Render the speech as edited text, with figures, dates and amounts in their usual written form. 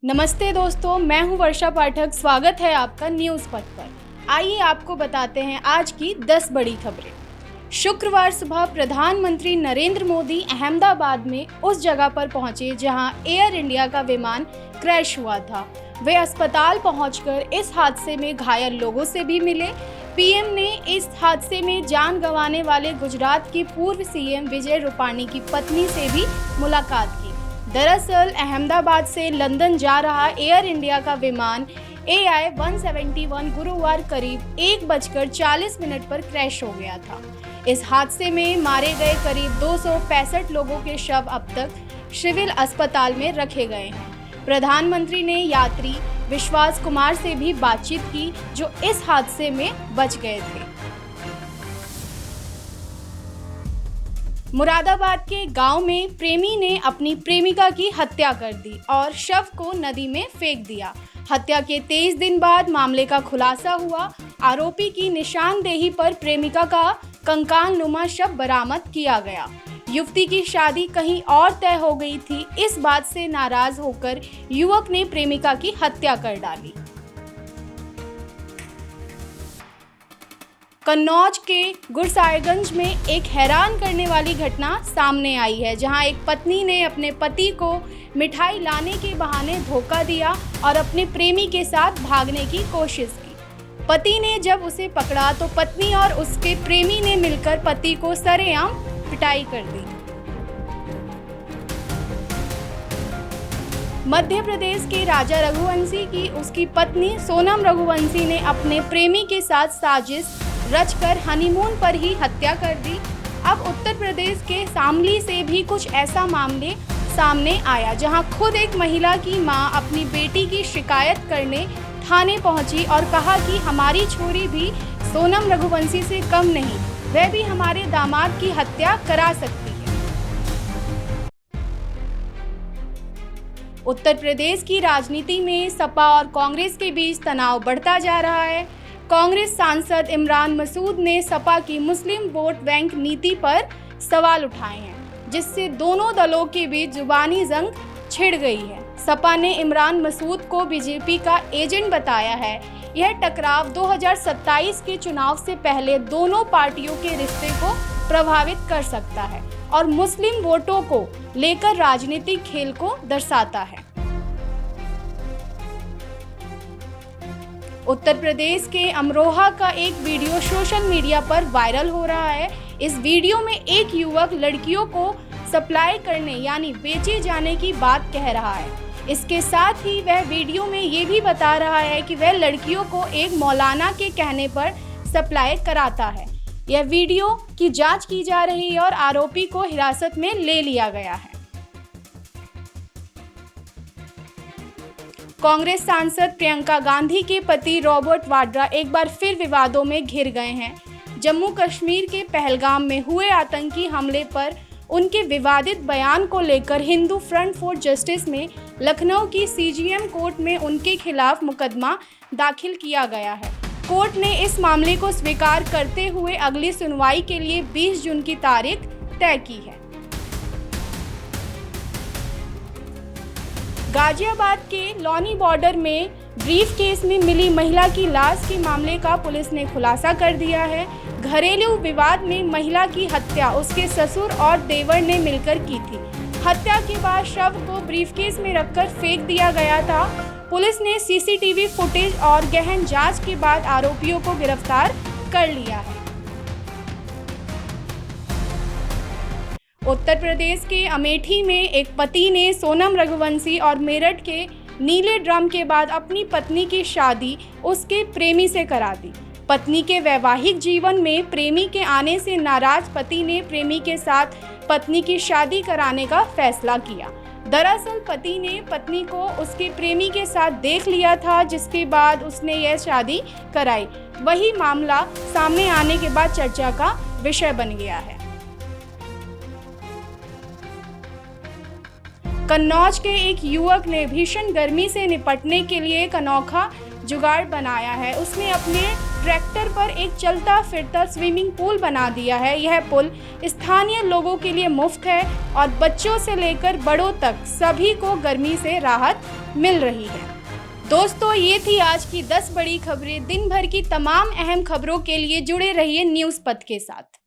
नमस्ते दोस्तों, मैं हूं वर्षा पाठक। स्वागत है आपका न्यूज़ पथ पर। आइए आपको बताते हैं आज की 10 बड़ी खबरें। शुक्रवार सुबह प्रधानमंत्री नरेंद्र मोदी अहमदाबाद में उस जगह पर पहुंचे जहां एयर इंडिया का विमान क्रैश हुआ था। वे अस्पताल पहुंचकर इस हादसे में घायल लोगों से भी मिले। पीएम ने इस हादसे में जान गंवाने वाले गुजरात की पूर्व सीएम विजय रूपाणी की पत्नी से भी मुलाकात की। दरअसल अहमदाबाद से लंदन जा रहा एयर इंडिया का विमान AI-171 गुरुवार करीब 1:40 पर क्रैश हो गया था। इस हादसे में मारे गए करीब 265 लोगों के शव अब तक सिविल अस्पताल में रखे गए हैं। प्रधानमंत्री ने यात्री विश्वास कुमार से भी बातचीत की, जो इस हादसे में बच गए थे। मुरादाबाद के गांव में प्रेमी ने अपनी प्रेमिका की हत्या कर दी और शव को नदी में फेंक दिया। हत्या के 23 दिन बाद मामले का खुलासा हुआ। आरोपी की निशानदेही पर प्रेमिका का कंकालनुमा शव बरामद किया गया। युवती की शादी कहीं और तय हो गई थी। इस बात से नाराज होकर युवक ने प्रेमिका की हत्या कर डाली। कन्नौज के गुरसाहिबगंज में एक हैरान करने वाली घटना सामने आई है, जहां एक पत्नी ने अपने पति को मिठाई लाने के बहाने धोखा दिया और अपने प्रेमी के साथ भागने की कोशिश की। पति ने जब उसे पकड़ा तो पत्नी और उसके प्रेमी ने मिलकर पति को सरेआम पिटाई कर दी। मध्य प्रदेश के राजा रघुवंशी की उसकी पत्नी सोनम रघुवंशी ने अपने प्रेमी के साथ साजिश रचकर हनीमून पर ही हत्या कर दी। अब उत्तर प्रदेश के शामली से भी कुछ ऐसा मामले सामने आया, जहां खुद एक महिला की मां अपनी बेटी की शिकायत करने थाने पहुंची और कहा कि हमारी छोरी भी सोनम रघुवंशी से कम नहीं, वह भी हमारे दामाद की हत्या करा सकती है। उत्तर प्रदेश की राजनीति में सपा और कांग्रेस के बीच तनाव बढ़ता जा रहा है। कांग्रेस सांसद इमरान मसूद ने सपा की मुस्लिम वोट बैंक नीति पर सवाल उठाए हैं, जिससे दोनों दलों के बीच जुबानी जंग छिड़ गई है। सपा ने इमरान मसूद को बीजेपी का एजेंट बताया है। यह टकराव 2027 के चुनाव से पहले दोनों पार्टियों के रिश्ते को प्रभावित कर सकता है और मुस्लिम वोटों को लेकर राजनीतिक खेल को दर्शाता है। उत्तर प्रदेश के अमरोहा का एक वीडियो सोशल मीडिया पर वायरल हो रहा है। इस वीडियो में एक युवक लड़कियों को सप्लाई करने यानी बेचे जाने की बात कह रहा है। इसके साथ ही वह वीडियो में ये भी बता रहा है कि वह लड़कियों को एक मौलाना के कहने पर सप्लाई कराता है। यह वीडियो की जांच की जा रही है और आरोपी को हिरासत में ले लिया गया है। कांग्रेस सांसद प्रियंका गांधी के पति रॉबर्ट वाड्रा एक बार फिर विवादों में घिर गए हैं। जम्मू कश्मीर के पहलगाम में हुए आतंकी हमले पर उनके विवादित बयान को लेकर हिंदू फ्रंट फॉर जस्टिस में लखनऊ की CGM कोर्ट में उनके खिलाफ मुकदमा दाखिल किया गया है। कोर्ट ने इस मामले को स्वीकार करते हुए अगली सुनवाई के लिए 20 जून की तारीख तय की है। गाजियाबाद के लौनी बॉर्डर में ब्रीफकेस में मिली महिला की लाश के मामले का पुलिस ने खुलासा कर दिया है। घरेलू विवाद में महिला की हत्या उसके ससुर और देवर ने मिलकर की थी। हत्या के बाद शव को ब्रीफकेस में रखकर फेंक दिया गया था। पुलिस ने CCTV फुटेज और गहन जांच के बाद आरोपियों को गिरफ्तार कर लिया है। उत्तर प्रदेश के अमेठी में एक पति ने सोनम रघुवंशी और मेरठ के नीले ड्रम के बाद अपनी पत्नी की शादी उसके प्रेमी से करा दी। पत्नी के वैवाहिक जीवन में प्रेमी के आने से नाराज पति ने प्रेमी के साथ पत्नी की शादी कराने का फैसला किया। दरअसल पति ने पत्नी को उसके प्रेमी के साथ देख लिया था, जिसके बाद उसने यह शादी कराई। वही मामला सामने आने के बाद चर्चा का विषय बन गया है। कन्नौज के एक युवक ने भीषण गर्मी से निपटने के लिए एक अनोखा जुगाड़ बनाया है। उसने अपने ट्रैक्टर पर एक चलता फिरता स्विमिंग पूल बना दिया है। यह पुल स्थानीय लोगों के लिए मुफ्त है और बच्चों से लेकर बड़ों तक सभी को गर्मी से राहत मिल रही है। दोस्तों, ये थी आज की 10 बड़ी खबरें। दिन भर की तमाम अहम खबरों के लिए जुड़े रहिए न्यूज़ पथ के साथ।